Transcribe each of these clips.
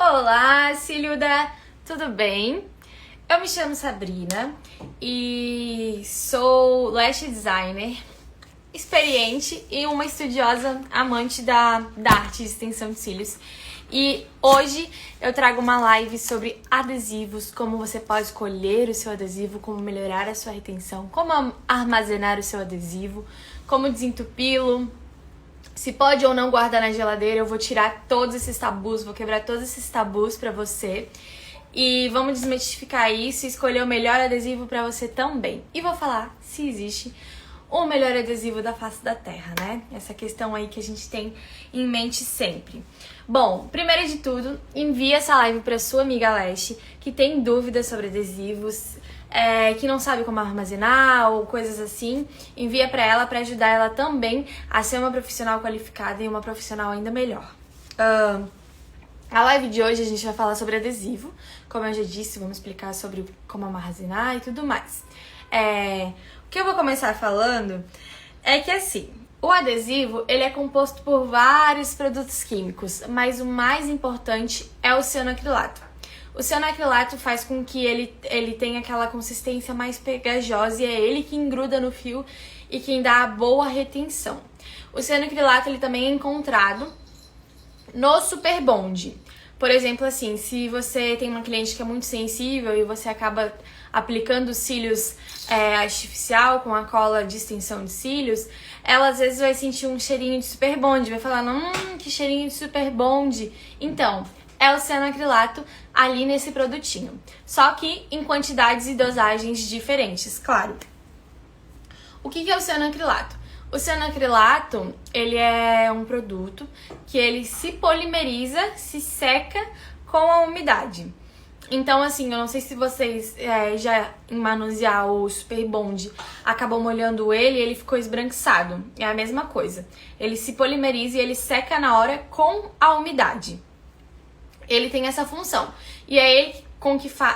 Olá, Cílida! Tudo bem? Eu me chamo Sabrina e sou lash designer, experiente e uma estudiosa amante da arte de extensão de cílios. E hoje eu trago uma live sobre adesivos, como você pode escolher o seu adesivo, como melhorar a sua retenção, como armazenar o seu adesivo, como desentupi-lo, se pode ou não guardar na geladeira. Eu vou tirar todos esses tabus, vou quebrar todos esses tabus pra você. E vamos desmistificar isso e escolher o melhor adesivo pra você também. E vou falar se existe o melhor adesivo da face da Terra, né? Essa questão aí que a gente tem em mente sempre. Bom, primeiro de tudo, envie essa live pra sua amiga Lash, que tem dúvidas sobre adesivos, que não sabe como armazenar ou coisas assim. Envia pra ela para ajudar ela também a ser uma profissional qualificada e uma profissional ainda melhor. A live de hoje a gente vai falar sobre adesivo. Como eu já disse, vamos explicar sobre como armazenar e tudo mais. O que eu vou começar falando é que assim, o adesivo ele é composto por vários produtos químicos, mas o mais importante é o cianoacrilato. O cianoacrilato faz com que ele tenha aquela consistência mais pegajosa e é ele que engruda no fio e quem dá a boa retenção. O cianoacrilato ele também é encontrado no Super Bond. Por exemplo, assim, se você tem uma cliente que é muito sensível e você acaba aplicando cílios artificial com a cola de extensão de cílios, ela às vezes vai sentir um cheirinho de Super Bond, vai falar, que cheirinho de Super Bond. Então, é o cianoacrilato ali nesse produtinho. Só que em quantidades e dosagens diferentes, claro. O que é o cianoacrilato? O cianoacrilato, ele é um produto que ele se polimeriza, se seca com a umidade. Então, assim, eu não sei se vocês já em manusear o Super Bond acabou molhando ele ficou esbranquiçado. É a mesma coisa. Ele se polimeriza e ele seca na hora com a umidade. Ele tem essa função. E é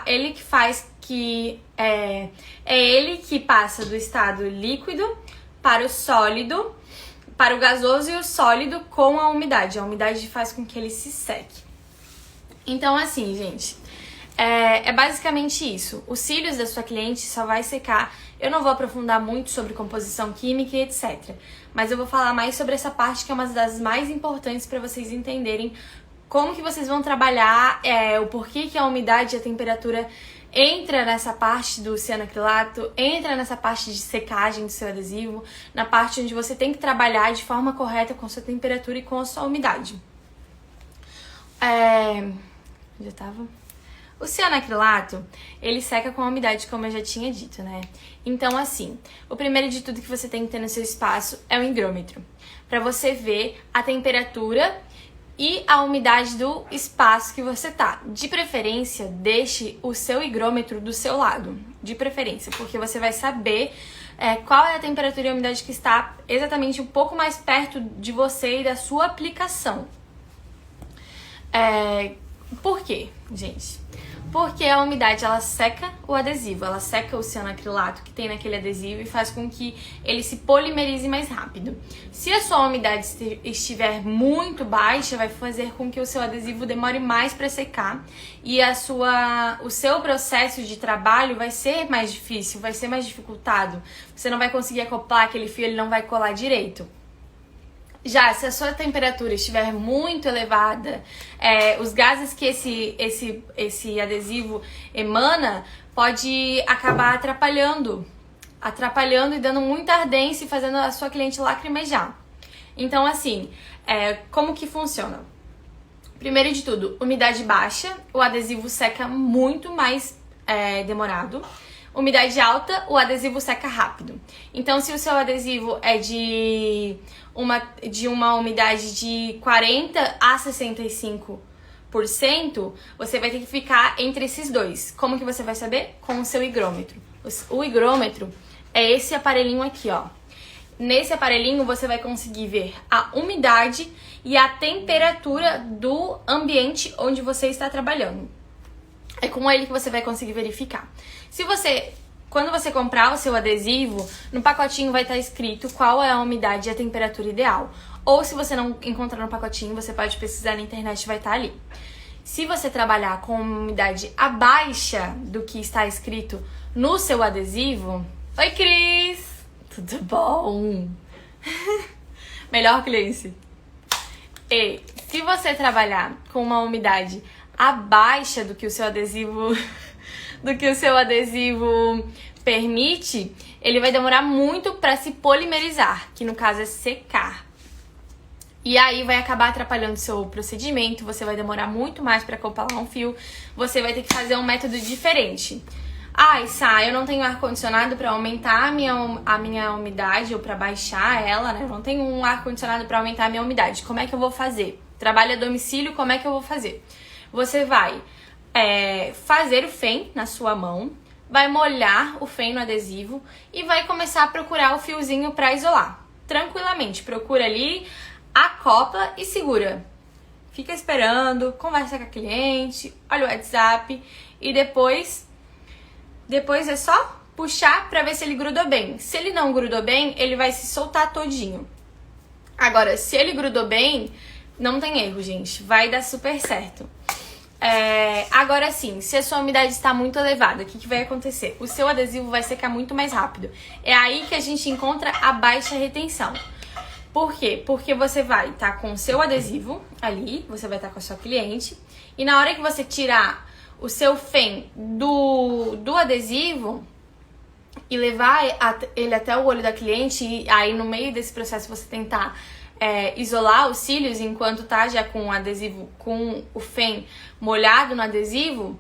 ele que faz que... É ele que passa do estado líquido para o sólido, para o gasoso e o sólido com a umidade. A umidade faz com que ele se seque. Então, assim, gente, é basicamente isso. Os cílios da sua cliente só vai secar. Eu não vou aprofundar muito sobre composição química e etc. Mas eu vou falar mais sobre essa parte que é uma das mais importantes para vocês entenderem como que vocês vão trabalhar, o porquê que a umidade e a temperatura entra nessa parte do cianoacrilato, entra nessa parte de secagem do seu adesivo, na parte onde você tem que trabalhar de forma correta com a sua temperatura e com a sua umidade. Já tava? O cianoacrilato, ele seca com a umidade, como eu já tinha dito, né? Então, assim, o primeiro de tudo que você tem que ter no seu espaço é o higrômetro, para você ver a temperatura e a umidade do espaço que você tá. De preferência, deixe o seu higrômetro do seu lado. De preferência, porque você vai saber qual é a temperatura e a umidade que está exatamente um pouco mais perto de você e da sua aplicação. Por quê, gente? Porque a umidade, ela seca o adesivo, ela seca o cianoacrilato que tem naquele adesivo e faz com que ele se polimerize mais rápido. Se a sua umidade estiver muito baixa, vai fazer com que o seu adesivo demore mais para secar e o seu processo de trabalho vai ser mais difícil, vai ser mais dificultado. Você não vai conseguir acoplar aquele fio, ele não vai colar direito. Já, se a sua temperatura estiver muito elevada, os gases que esse adesivo emana pode acabar atrapalhando e dando muita ardência e fazendo a sua cliente lacrimejar. Então, assim, como que funciona? Primeiro de tudo, umidade baixa, o adesivo seca muito mais demorado. Umidade alta, o adesivo seca rápido. Então, se o seu adesivo é de uma umidade de 40 a 65%, você vai ter que ficar entre esses dois. Como que você vai saber? Com o seu higrômetro. O higrômetro é esse aparelhinho aqui, ó. Nesse aparelhinho você vai conseguir ver a umidade e a temperatura do ambiente onde você está trabalhando. É com ele que você vai conseguir verificar. Quando você comprar o seu adesivo, no pacotinho vai estar escrito qual é a umidade e a temperatura ideal. Ou se você não encontrar no pacotinho, você pode pesquisar na internet, vai estar ali. Se você trabalhar com uma umidade abaixo do que está escrito no seu adesivo... Oi, Cris! Tudo bom? Melhor cliente. E se você trabalhar com uma umidade abaixo do que o seu adesivo permite, ele vai demorar muito para se polimerizar, que no caso é secar. E aí vai acabar atrapalhando o seu procedimento, você vai demorar muito mais para acoplar um fio, você vai ter que fazer um método diferente. Ai, Sá, eu não tenho ar-condicionado para aumentar a minha umidade ou para baixar ela, né? Eu não tenho um ar-condicionado para aumentar a minha umidade. Como é que eu vou fazer? Trabalho a domicílio, como é que eu vou fazer? Você vai fazer o fém na sua mão, vai molhar o fém no adesivo e vai começar a procurar o fiozinho para isolar. Tranquilamente, procura ali, acopla e segura. Fica esperando, conversa com a cliente, olha o WhatsApp e depois é só puxar para ver se ele grudou bem. Se ele não grudou bem, ele vai se soltar todinho. Agora, se ele grudou bem, não tem erro, gente. Vai dar super certo. Agora sim, se a sua umidade está muito elevada, o que vai acontecer? O seu adesivo vai secar muito mais rápido. É aí que a gente encontra a baixa retenção. Por quê? Porque você vai estar com o seu adesivo ali, você vai estar com a sua cliente, e na hora que você tirar o seu fém do adesivo e levar ele até o olho da cliente, e aí no meio desse processo você tentar isolar os cílios enquanto tá já com o adesivo, com o fém molhado no adesivo,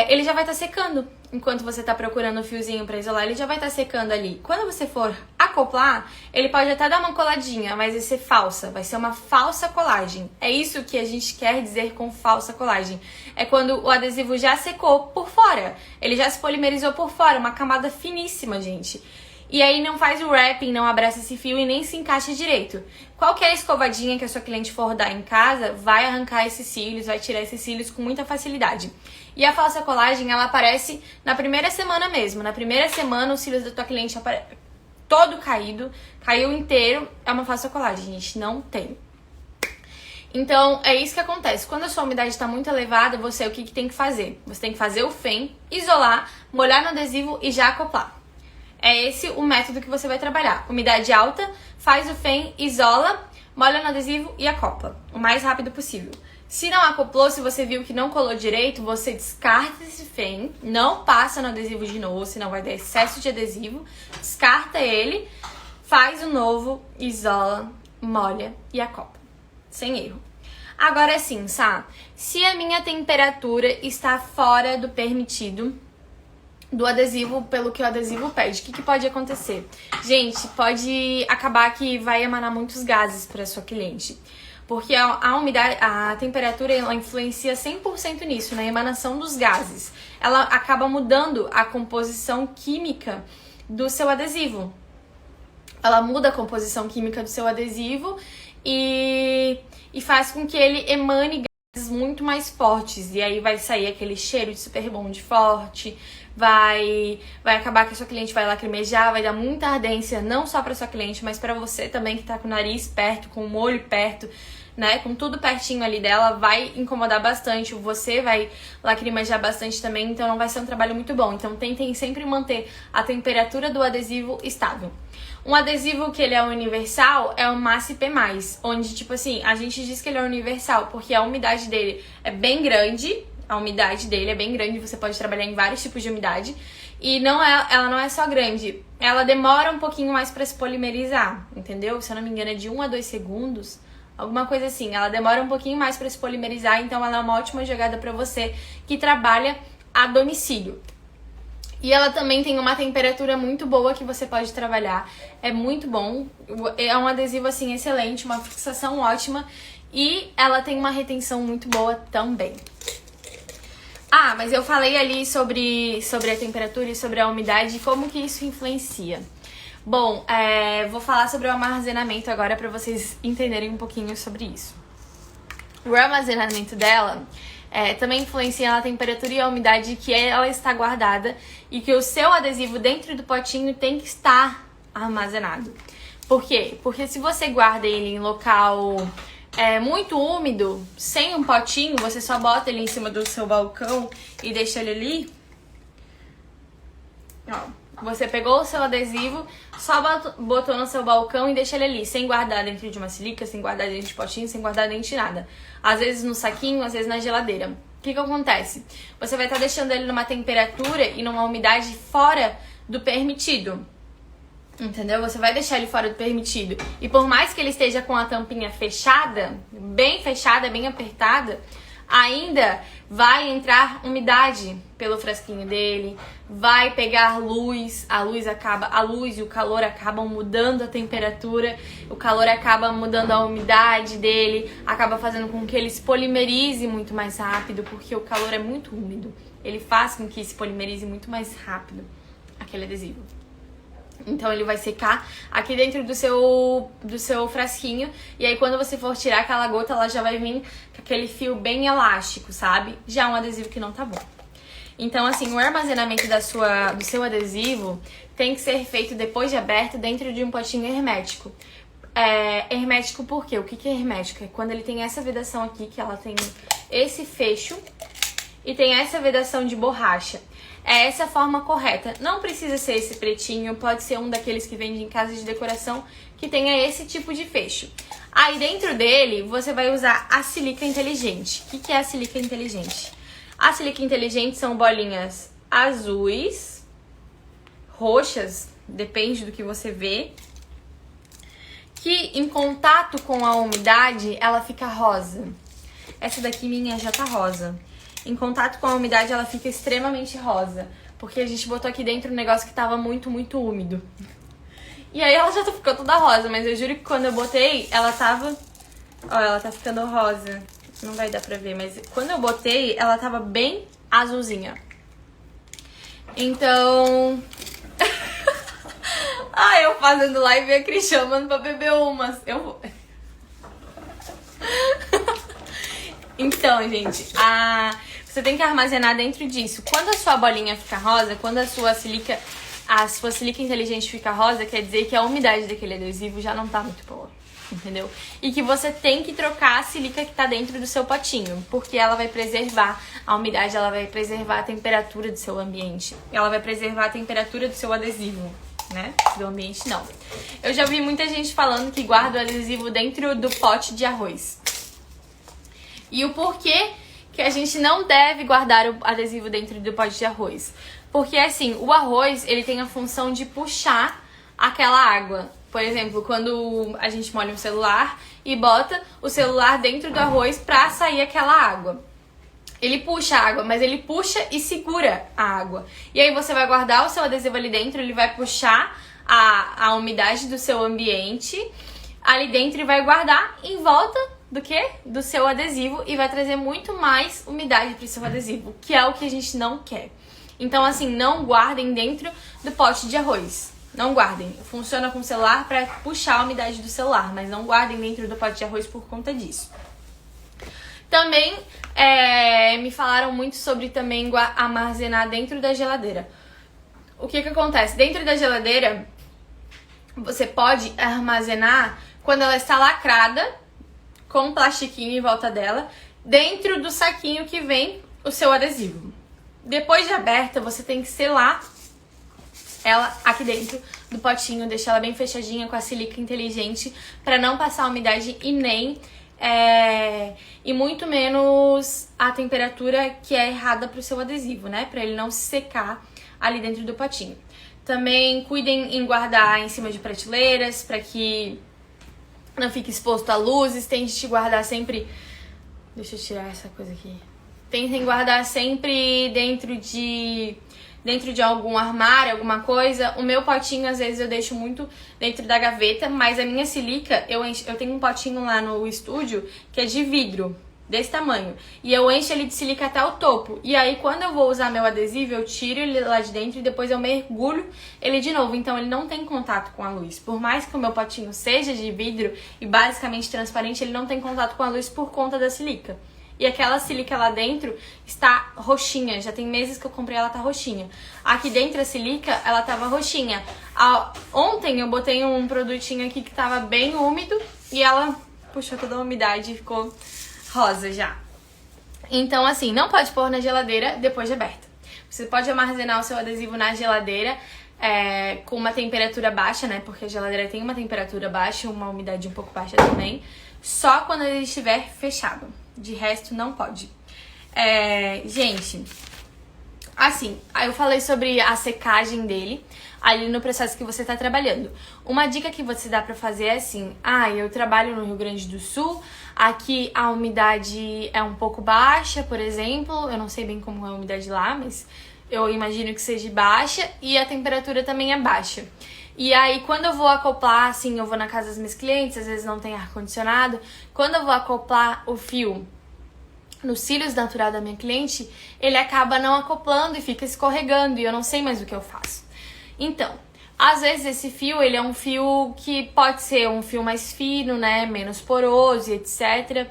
ele já vai estar secando. Enquanto você tá procurando o fiozinho pra isolar, ele já vai estar secando ali. Quando você for acoplar, ele pode até dar uma coladinha, mas vai ser falsa, vai ser uma falsa colagem. É isso que a gente quer dizer com falsa colagem. É quando o adesivo já secou por fora, ele já se polimerizou por fora, uma camada finíssima, gente. E aí não faz o wrapping, não abraça esse fio e nem se encaixa direito. Qualquer escovadinha que a sua cliente for dar em casa vai arrancar esses cílios, vai tirar esses cílios com muita facilidade. E a falsa colagem, ela aparece na primeira semana mesmo. Na primeira semana, os cílios da tua cliente todo caído, caiu inteiro, é uma falsa colagem, gente, não tem. Então, é isso que acontece. Quando a sua umidade está muito elevada, o que tem que fazer? Você tem que fazer o fém, isolar, molhar no adesivo e já acoplar. É esse o método que você vai trabalhar. Umidade alta, faz o fém, isola, molha no adesivo e acopla. O mais rápido possível. Se não acoplou, se você viu que não colou direito, você descarta esse fém, não passa no adesivo de novo, senão vai dar excesso de adesivo. Descarta ele, faz o novo, isola, molha e acopla. Sem erro. Agora sim, Sá, se a minha temperatura está fora do permitido do adesivo, pelo que o adesivo pede, o que pode acontecer? Gente, pode acabar que vai emanar muitos gases para sua cliente. Porque a umidade, a temperatura, ela influencia 100% nisso, na emanação dos gases. Ela acaba mudando a composição química do seu adesivo. Ela muda a composição química do seu adesivo e faz com que ele emane gases muito mais fortes. E aí vai sair aquele cheiro de super bond forte, vai acabar que a sua cliente vai lacrimejar, vai dar muita ardência, não só para sua cliente, mas para você também que tá com o nariz perto, com o olho perto, né, com tudo pertinho ali dela, vai incomodar bastante, você vai lacrimejar bastante também, então não vai ser um trabalho muito bom. Então tentem sempre manter a temperatura do adesivo estável. Um adesivo que ele é universal é o Massa IP+, onde, tipo assim, a gente diz que ele é universal porque a umidade dele é bem grande, você pode trabalhar em vários tipos de umidade, e ela não é só grande, ela demora um pouquinho mais para se polimerizar, entendeu? Se eu não me engano é de 1 a 2 segundos, alguma coisa assim, ela demora um pouquinho mais para se polimerizar, então ela é uma ótima jogada para você que trabalha a domicílio. E ela também tem uma temperatura muito boa que você pode trabalhar, é muito bom, é um adesivo assim excelente, uma fixação ótima e ela tem uma retenção muito boa também. Ah, mas eu falei ali sobre a temperatura e sobre a umidade e como que isso influencia. Bom, vou falar sobre o armazenamento agora para vocês entenderem um pouquinho sobre isso. O armazenamento dela também influencia na temperatura e a umidade que ela está guardada e que o seu adesivo dentro do potinho tem que estar armazenado. Por quê? Porque se você guarda ele em local muito úmido, sem um potinho, você só bota ele em cima do seu balcão e deixa ele ali. Ó, você pegou o seu adesivo, só botou no seu balcão e deixa ele ali, sem guardar dentro de uma silica, sem guardar dentro de potinho, sem guardar dentro de nada. Às vezes no saquinho, às vezes na geladeira. O que acontece? Você vai estar deixando ele numa temperatura e numa umidade fora do permitido. Entendeu? Você vai deixar ele fora do permitido. E por mais que ele esteja com a tampinha fechada, bem apertada, ainda vai entrar umidade pelo frasquinho dele, vai pegar luz, a luz e o calor acabam mudando a temperatura, o calor acaba mudando a umidade dele, acaba fazendo com que ele se polimerize muito mais rápido, porque o calor é muito úmido. Ele faz com que se polimerize muito mais rápido aquele adesivo. Então ele vai secar aqui dentro do seu frasquinho. E aí quando você for tirar aquela gota, ela já vai vir com aquele fio bem elástico, sabe? Já é um adesivo que não tá bom. Então assim, o armazenamento do seu adesivo tem que ser feito depois de aberto dentro de um potinho hermético. Hermético por quê? O que é hermético? É quando ele tem essa vedação aqui, que ela tem esse fecho e tem essa vedação de borracha. É essa a forma correta. Não precisa ser esse pretinho, pode ser um daqueles que vende em casa de decoração que tenha esse tipo de fecho. Aí dentro dele você vai usar a silica inteligente. O que é a silica inteligente? A silica inteligente são bolinhas azuis, roxas, depende do que você vê, que em contato com a umidade ela fica rosa. Essa daqui minha já tá rosa. Em contato com a umidade ela fica extremamente rosa, porque a gente botou aqui dentro um negócio que tava muito úmido. E aí ela já ficou toda rosa, mas eu juro que quando eu botei, ela tava... Ó, ela tá ficando rosa. Não vai dar pra ver, mas quando eu botei, ela tava bem azulzinha. Então... eu fazendo live e a Cris chamando pra beber umas. Eu vou... Então, gente, você tem que armazenar dentro disso. Quando a sua bolinha fica rosa, quando a sua silica inteligente fica rosa, quer dizer que a umidade daquele adesivo já não tá muito boa, entendeu? E que você tem que trocar a silica que tá dentro do seu potinho, porque ela vai preservar a umidade, ela vai preservar a temperatura do seu ambiente, ela vai preservar a temperatura do seu adesivo, né? Do ambiente não. Eu já vi muita gente falando que guarda o adesivo dentro do pote de arroz. E o porquê que a gente não deve guardar o adesivo dentro do pote de arroz? Porque assim, o arroz, ele tem a função de puxar aquela água. Por exemplo, quando a gente molha um celular e bota o celular dentro do arroz pra sair aquela água. Ele puxa a água, mas ele puxa e segura a água. E aí você vai guardar o seu adesivo ali dentro, ele vai puxar a umidade do seu ambiente ali dentro e vai guardar em volta do quê? Do seu adesivo e vai trazer muito mais umidade pro seu adesivo, que é o que a gente não quer. Então, assim, não guardem dentro do pote de arroz. Não guardem. Funciona com o celular para puxar a umidade do celular, mas não guardem dentro do pote de arroz por conta disso. Também me falaram muito sobre também armazenar dentro da geladeira. O que acontece? Dentro da geladeira, você pode armazenar quando ela está lacrada, com um plastiquinho em volta dela, dentro do saquinho que vem o seu adesivo. Depois de aberta, você tem que selar ela aqui dentro do potinho, deixar ela bem fechadinha com a silica inteligente, para não passar a umidade e nem... e muito menos a temperatura que é errada para o seu adesivo, né? Para ele não se secar ali dentro do potinho. Também cuidem em guardar em cima de prateleiras, para que não fique exposto a luzes. Tente guardar sempre... Deixa eu tirar essa coisa aqui. Tentem guardar sempre dentro de algum armário, alguma coisa. O meu potinho, às vezes, eu deixo muito dentro da gaveta, mas a minha silica, eu tenho um potinho lá no estúdio que é de vidro, desse tamanho. E eu encho ele de silica até o topo. E aí, quando eu vou usar meu adesivo, eu tiro ele lá de dentro e depois eu mergulho ele de novo. Então, ele não tem contato com a luz. Por mais que o meu potinho seja de vidro e basicamente transparente, ele não tem contato com a luz por conta da silica. E aquela silica lá dentro está roxinha. Já tem meses que eu comprei, ela tá roxinha. Aqui dentro a silica, ela tava roxinha. Ontem eu botei um produtinho aqui que tava bem úmido e ela puxou toda a umidade e ficou rosa já. Então, assim, não pode pôr na geladeira depois de aberta. Você pode armazenar o seu adesivo na geladeira com uma temperatura baixa, né? Porque a geladeira tem uma temperatura baixa, uma umidade um pouco baixa também. Só quando ele estiver fechado. De resto, não pode. Gente, assim, aí eu falei sobre a secagem dele ali no processo que você tá trabalhando. Uma dica que você dá pra fazer é assim: eu trabalho no Rio Grande do Sul, aqui a umidade é um pouco baixa, por exemplo, eu não sei bem como é a umidade lá, mas eu imagino que seja baixa, e a temperatura também é baixa. E aí, quando eu vou acoplar, assim, eu vou na casa dos meus clientes, às vezes não tem ar-condicionado, quando eu vou acoplar o fio nos cílios natural da minha cliente, ele acaba não acoplando e fica escorregando, e eu não sei mais o que eu faço. Então, às vezes esse fio, ele é um fio que pode ser um fio mais fino, né, menos poroso, etc.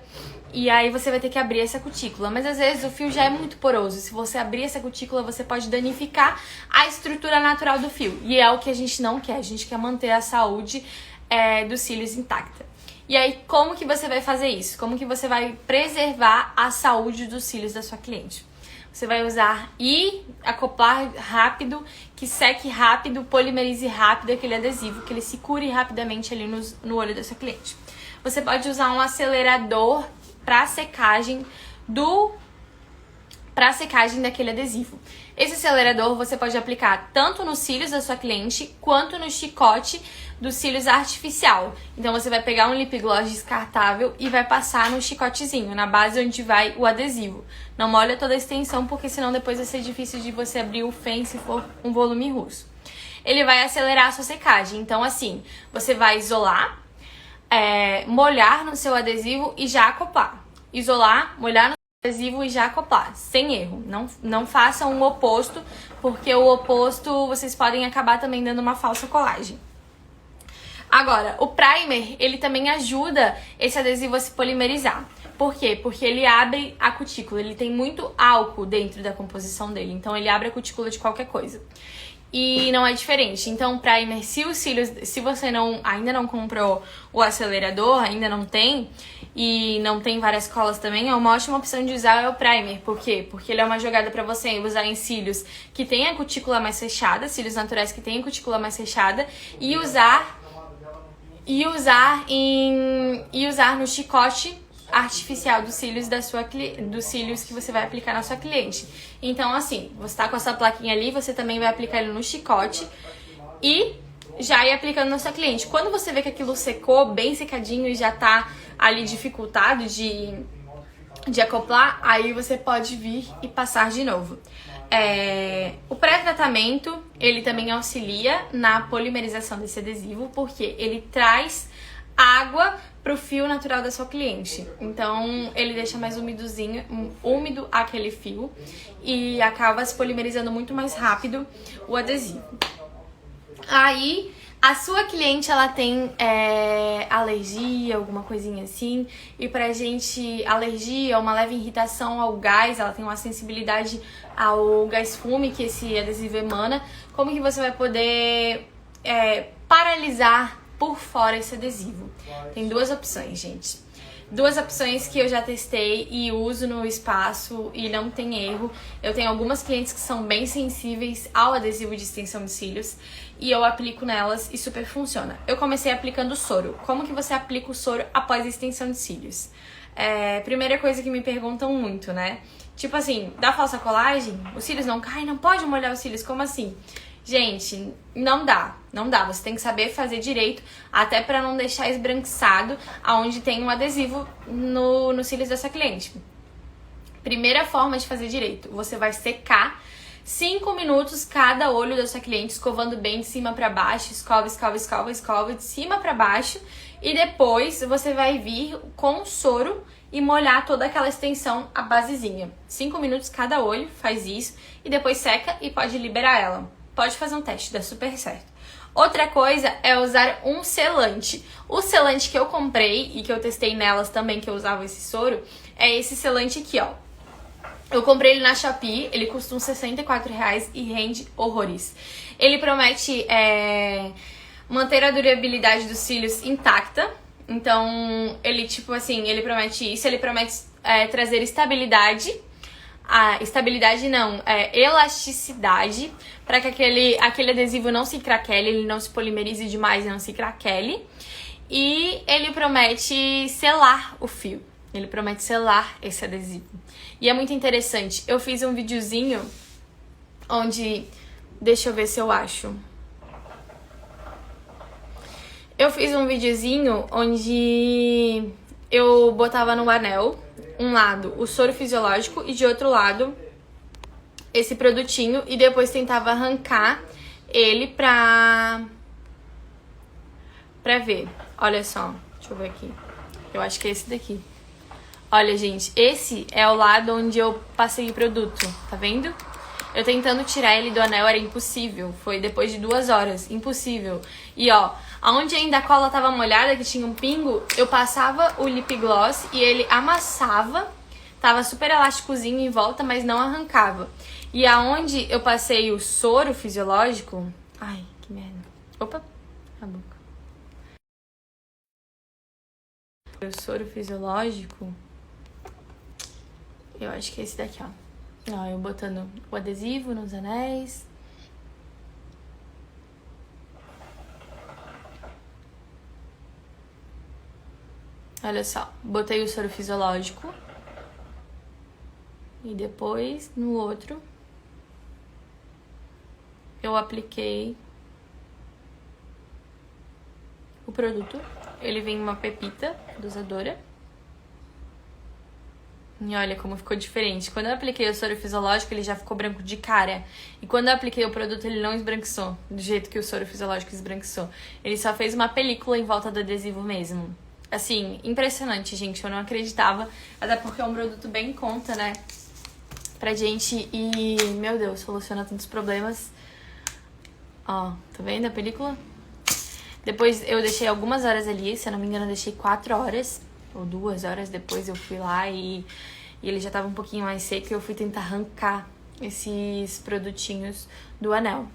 E aí você vai ter que abrir essa cutícula. Mas às vezes o fio já é muito poroso. Se você abrir essa cutícula, você pode danificar a estrutura natural do fio. E é o que a gente não quer. A gente quer manter a saúde dos cílios intacta. E aí, como que você vai fazer isso? Como que você vai preservar a saúde dos cílios da sua cliente? Você vai usar e acoplar rápido, que seque rápido, polimerize rápido aquele adesivo, que ele se cure rapidamente ali no olho da sua cliente. Você pode usar um acelerador para secagem daquele adesivo. Esse acelerador você pode aplicar tanto nos cílios da sua cliente quanto no chicote dos cílios artificial. Então você vai pegar um lip gloss descartável e vai passar no chicotezinho, na base onde vai o adesivo. Não molha toda a extensão, porque senão depois vai ser difícil de você abrir o fem se for um volume russo. Ele vai acelerar a sua secagem. Então assim, você vai isolar, molhar no seu adesivo e já acoplar. Isolar, molhar no adesivo e já acoplar, sem erro. Não façam o oposto, porque o oposto vocês podem acabar também dando uma falsa colagem. Agora, o primer, ele também ajuda esse adesivo a se polimerizar. Por quê? Porque ele abre a cutícula, ele tem muito álcool dentro da composição dele, então ele abre a cutícula de qualquer coisa. E não é diferente. Então, primer, se você ainda não comprou o acelerador, ainda não tem, e não tem várias colas também, é uma ótima opção de usar o primer. Por quê? Porque ele é uma jogada pra você usar em cílios que tem a cutícula mais fechada, cílios naturais que tem a cutícula mais fechada, e usar no chicote artificial dos cílios dos cílios que você vai aplicar na sua cliente. Então, assim, você tá com essa plaquinha ali, você também vai aplicar ele no chicote e já ir aplicando na sua cliente. Quando você vê que aquilo secou, bem secadinho, e já tá ali dificultado de acoplar, aí você pode vir e passar de novo. O pré-tratamento, ele também auxilia na polimerização desse adesivo, porque ele traz água pro fio natural da sua cliente. Então, ele deixa mais úmido aquele fio e acaba se polimerizando muito mais rápido o adesivo. Aí, a sua cliente, ela tem alergia, alguma coisinha assim, e pra gente, alergia, uma leve irritação ao gás, ela tem uma sensibilidade ao gás fume que esse adesivo emana. Como que você vai poder paralisar por fora esse adesivo? Tem duas opções, gente. Duas opções que eu já testei e uso no espaço e não tem erro. Eu tenho algumas clientes que são bem sensíveis ao adesivo de extensão de cílios e eu aplico nelas e super funciona. Eu comecei aplicando soro. Como que você aplica o soro após a extensão de cílios? Primeira coisa que me perguntam muito, né? Tipo assim, dá falsa colagem? Os cílios não caem? Não pode molhar os cílios? Como assim? Gente, não dá. Você tem que saber fazer direito, até pra não deixar esbranquiçado aonde tem um adesivo no cílios dessa cliente. Primeira forma de fazer direito, você vai secar 5 minutos cada olho da sua cliente, escovando bem de cima pra baixo, escova de cima pra baixo, e depois você vai vir com o soro e molhar toda aquela extensão, a basezinha. 5 minutos cada olho, faz isso, e depois seca e pode liberar ela. Pode fazer um teste, dá super certo. Outra coisa é usar um selante. O selante que eu comprei e que eu testei nelas também, que eu usava esse soro, é esse selante aqui, ó. Eu comprei ele na Shopee, ele custa uns R$64 e rende horrores. Ele promete manter a durabilidade dos cílios intacta, Então, ele, tipo assim, ele promete isso, ele promete trazer estabilidade. Estabilidade não, elasticidade, para que aquele adesivo não se craquele, ele não se polimerize demais e não se craquele. E ele promete selar o fio. Ele promete selar esse adesivo. E é muito interessante. Eu fiz um videozinho onde... Deixa eu ver se eu acho. Eu fiz um videozinho onde eu botava no anel, um lado o soro fisiológico e de outro lado esse produtinho, e depois tentava arrancar ele pra ver. Olha só, deixa eu ver aqui. Eu acho que é esse daqui. Olha, gente, esse é o lado onde eu passei o produto, tá vendo? Eu tentando tirar ele do anel era impossível. Foi depois de 2 horas, impossível. E ó, aonde ainda a cola tava molhada, que tinha um pingo, eu passava o lip gloss e ele amassava. Tava super elásticozinho em volta, mas não arrancava. E aonde eu passei o soro fisiológico... Ai, que merda. Opa, a boca. O soro fisiológico... Eu acho que é esse daqui, ó. Ó, eu botando o adesivo nos anéis. Olha só, botei o soro fisiológico. E depois, no outro, eu apliquei o produto. Ele vem em uma pepita dosadora. E olha como ficou diferente. Quando eu apliquei o soro fisiológico, ele já ficou branco de cara. E quando eu apliquei o produto, ele não esbranquiçou, do jeito que o soro fisiológico esbranquiçou. Ele só fez uma película em volta do adesivo mesmo. Assim, impressionante, gente. Eu não acreditava. Até porque é um produto bem em conta, né? Pra gente. E, meu Deus, soluciona tantos problemas. Ó, tá vendo a película? Depois eu deixei algumas horas ali. Se eu não me engano, eu deixei 4 horas. Ou 2 horas depois eu fui lá e ele já tava um pouquinho mais seco e eu fui tentar arrancar esses produtinhos do anel.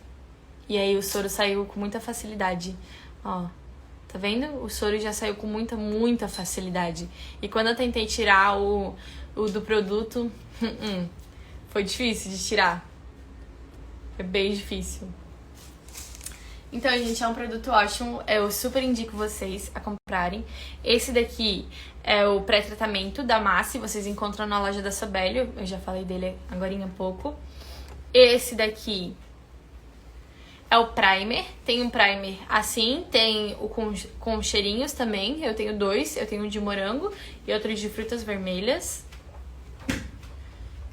E aí o soro saiu com muita facilidade. Ó, tá vendo? O soro já saiu com muita facilidade. E quando eu tentei tirar o do produto, foi difícil de tirar. É bem difícil. Então, gente, é um produto ótimo. Eu super indico vocês a comprarem. Esse daqui é o pré-tratamento da Massi. Vocês encontram na loja da Sobelio. Eu já falei dele agora há pouco. Esse daqui é o primer. Tem um primer assim. Tem o com cheirinhos também. Eu tenho 2. Eu tenho um de morango e outro de frutas vermelhas.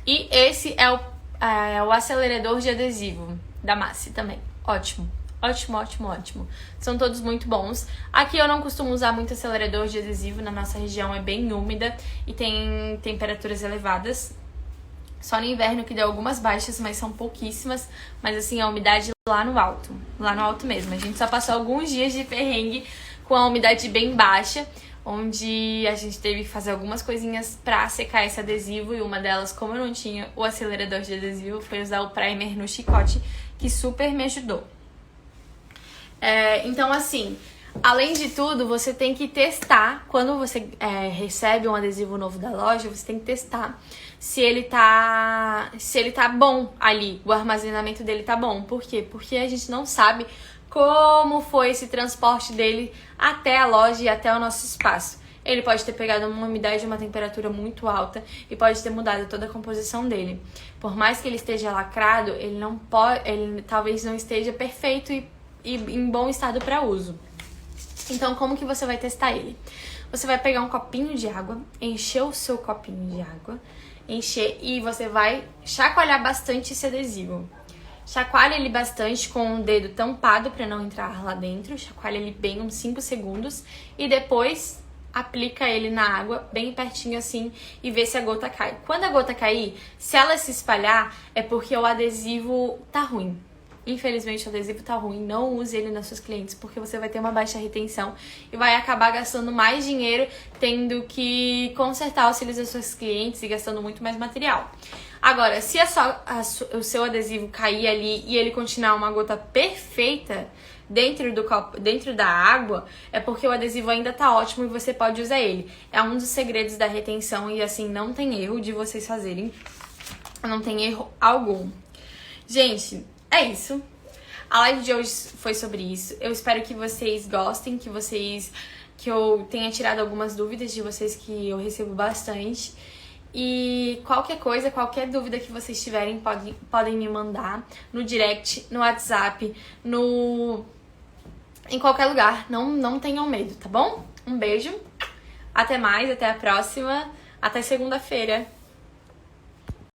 E esse é o acelerador de adesivo da Massi também. Ótimo. Ótimo, ótimo, ótimo. São todos muito bons. Aqui eu não costumo usar muito acelerador de adesivo. Na nossa região é bem úmida e tem temperaturas elevadas. Só no inverno que deu algumas baixas, mas são pouquíssimas. Mas assim, a umidade lá no alto. Lá no alto mesmo. A gente só passou alguns dias de perrengue com a umidade bem baixa, onde a gente teve que fazer algumas coisinhas pra secar esse adesivo. E uma delas, como eu não tinha o acelerador de adesivo, foi usar o primer no chicote, que super me ajudou. Então, assim, além de tudo, você tem que testar. Quando você recebe um adesivo novo da loja, você tem que testar se ele tá bom ali, o armazenamento dele tá bom. Por quê? Porque a gente não sabe como foi esse transporte dele até a loja e até o nosso espaço. Ele pode ter pegado uma umidade e uma temperatura muito alta e pode ter mudado toda a composição dele. Por mais que ele esteja lacrado, ele talvez não esteja perfeito e em bom estado para uso. Então, como que você vai testar ele? Você vai pegar um copinho de água, encher o seu copinho de água, e você vai chacoalhar bastante esse adesivo. Chacoalha ele bastante com o dedo tampado para não entrar lá dentro. Chacoalha ele bem uns 5 segundos e depois aplica ele na água bem pertinho assim e vê se a gota cai. Quando a gota cair, se ela se espalhar, é porque o adesivo tá ruim. Infelizmente o adesivo tá ruim, não use ele nas suas clientes porque você vai ter uma baixa retenção e vai acabar gastando mais dinheiro tendo que consertar os cílios das suas clientes e gastando muito mais material. Agora, se o seu adesivo cair ali e ele continuar uma gota perfeita, dentro do copo, dentro da água, é porque o adesivo ainda tá ótimo e você pode usar ele. É um dos segredos da retenção e assim, não tem erro de vocês fazerem. Não tem erro algum. Gente, é isso. A live de hoje foi sobre isso. Eu espero que vocês gostem, que eu tenha tirado algumas dúvidas de vocês, que eu recebo bastante. E qualquer coisa, qualquer dúvida que vocês tiverem, podem me mandar no direct, no WhatsApp, em qualquer lugar. Não tenham medo, tá bom? Um beijo. Até mais, até a próxima. Até segunda-feira.